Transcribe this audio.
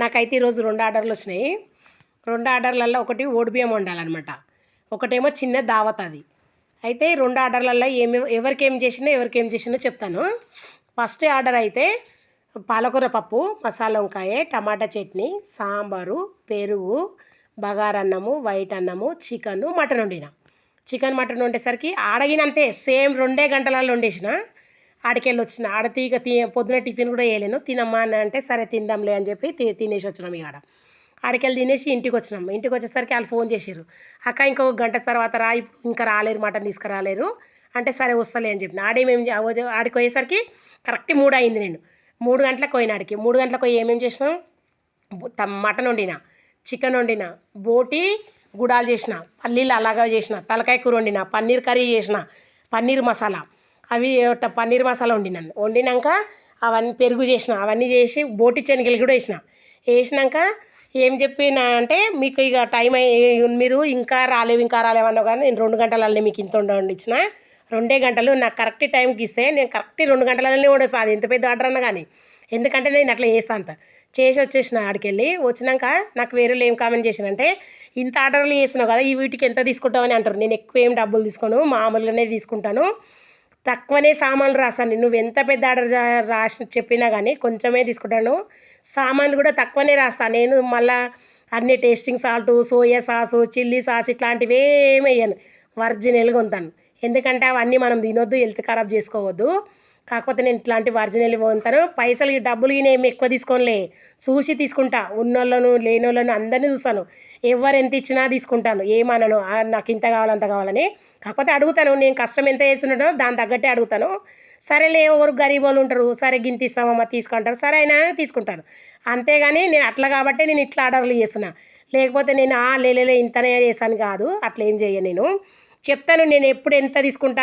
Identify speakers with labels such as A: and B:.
A: నాకైతే ఈరోజు 2 ఆర్డర్లు వచ్చినాయి. 2 ఆర్డర్లలో ఒకటి ఓడిబియ్యం వండాలన్నమాట. ఒకటేమో చిన్న దావత్ అది. అయితే 2 ఆర్డర్లలో ఎవరికేం చేసినో చెప్తాను. ఫస్ట్ ఆర్డర్ అయితే పాలకూర పప్పు, మసాలా వంకాయ, టమాటా చట్నీ, సాంబారు, పెరుగు, బగారన్నము, వైట్ అన్నము, చికెను, మటన్ వండిన. మటన్ వండేసరికి ఆడగినంతే సేమ్ 2 గంటలలో వండేసిన. ఆడికెళ్ళి వచ్చిన పొద్దున టిఫిన్ కూడా వేయలేను. తినమ్మా అని అంటే సరే తిందాంలే అని చెప్పి తినేసి వచ్చినాం. ఇక ఆడికెళ్ళి తినేసి ఇంటికి వచ్చినాం. ఇంటికి వచ్చేసరికి వాళ్ళు ఫోన్ చేసారు, అక్క ఇంకొక గంట తర్వాత రా, ఇంకా రాలేరు, మటన్ తీసుకురాలేరు అంటే సరే వస్తలే అని చెప్పిన. ఆడికి పోయేసరికి కరెక్ట్ 3 అయింది. నేను 3 గంటలకు పోయిన. 3 గంటలకు పోయి ఏమేమి చేసినాం, మటన్ వండిన, చికెన్ వండిన, బోటి గుడాలు చేసిన, పల్లీలు అలాగా చేసిన, తలకాయ కూర వండిన, పన్నీర్ కర్రీ చేసిన, పన్నీర్ మసాలా పన్నీర్ మసాలా వండినాక అవన్నీ పెరుగు చేసిన, అవన్నీ చేసి బోటి శనగలు కూడా వేసినాక ఏం చెప్పినా అంటే మీకు ఇక టైం మీరు ఇంకా రాలేవన్నా కానీ నేను 2 గంటలల్లో మీకు ఇంత వండించిన. 2 గంటలు నాకు కరెక్ట్ టైంకి ఇస్తే నేను కరెక్ట్ 2 గంటలలోనే వండేస్తాను. అది ఎంత పెద్ద ఆర్డర్ అన్నా కానీ, ఎందుకంటే నేను అట్లా చేస్తాను. చేసి వచ్చేసిన. ఆడికెళ్ళి వచ్చినాక నాకు వేరే ఏం కామెంట్ చేసినంటే, ఇంత ఆర్డర్లు చేసినావు కదా, ఈ వీటికి ఎంత తీసుకుంటావు అని అంటారు. నేను ఎక్కువ ఏం డబ్బులు తీసుకోను, మామూలుగానే తీసుకుంటాను, తక్కువనే సామాన్లు రాస్తాను. నువ్వు ఎంత పెద్ద ఆర్డర్ చెప్పినా కానీ కొంచెమే తీసుకుంటాను, సామాన్లు కూడా తక్కువనే రాస్తాను. నేను మళ్ళీ అన్ని tasting salt, soya sauce, chilli sauce ఇట్లాంటివి ఏమి వేయను, ఒరిజినల్గా ఉంటాను. ఎందుకంటే అవన్నీ మనం తినొద్దు, హెల్త్ ఖరాబ్ చేసుకోవద్దు. కాకపోతే నేను ఇట్లాంటి ఒరిజినల్ ఉంటాను. పైసలు డబ్బులు ఏమి ఎక్కువ తీసుకోనిలే, చూసి తీసుకుంటా. ఉన్నోళ్ళను లేనోళ్ళను అందరినీ చూస్తాను. ఎవరు ఎంత ఇచ్చినా తీసుకుంటాను, ఏమనను నాకు ఇంత కావాలి అంత కావాలని. కాకపోతే అడుగుతాను, నేను కష్టం ఎంత చేస్తున్నానో దాని తగ్గట్టే అడుగుతాను. సరేలే, ఎవరు గరీబ్ వాళ్ళు ఉంటారు, సరే గింత ఇస్తామమ్మా తీసుకుంటారు, సరే అయినా తీసుకుంటాను. అంతేగాని నేను అట్లా కాబట్టి నేను ఇట్లా ఆర్డర్లు చేస్తున్నా. లేకపోతే నేను లేలే ఇంతనే చేస్తాను కాదు, అట్లా ఏం చెయ్యను. నేను చెప్తాను నేను ఎప్పుడు ఎంత తీసుకుంటా.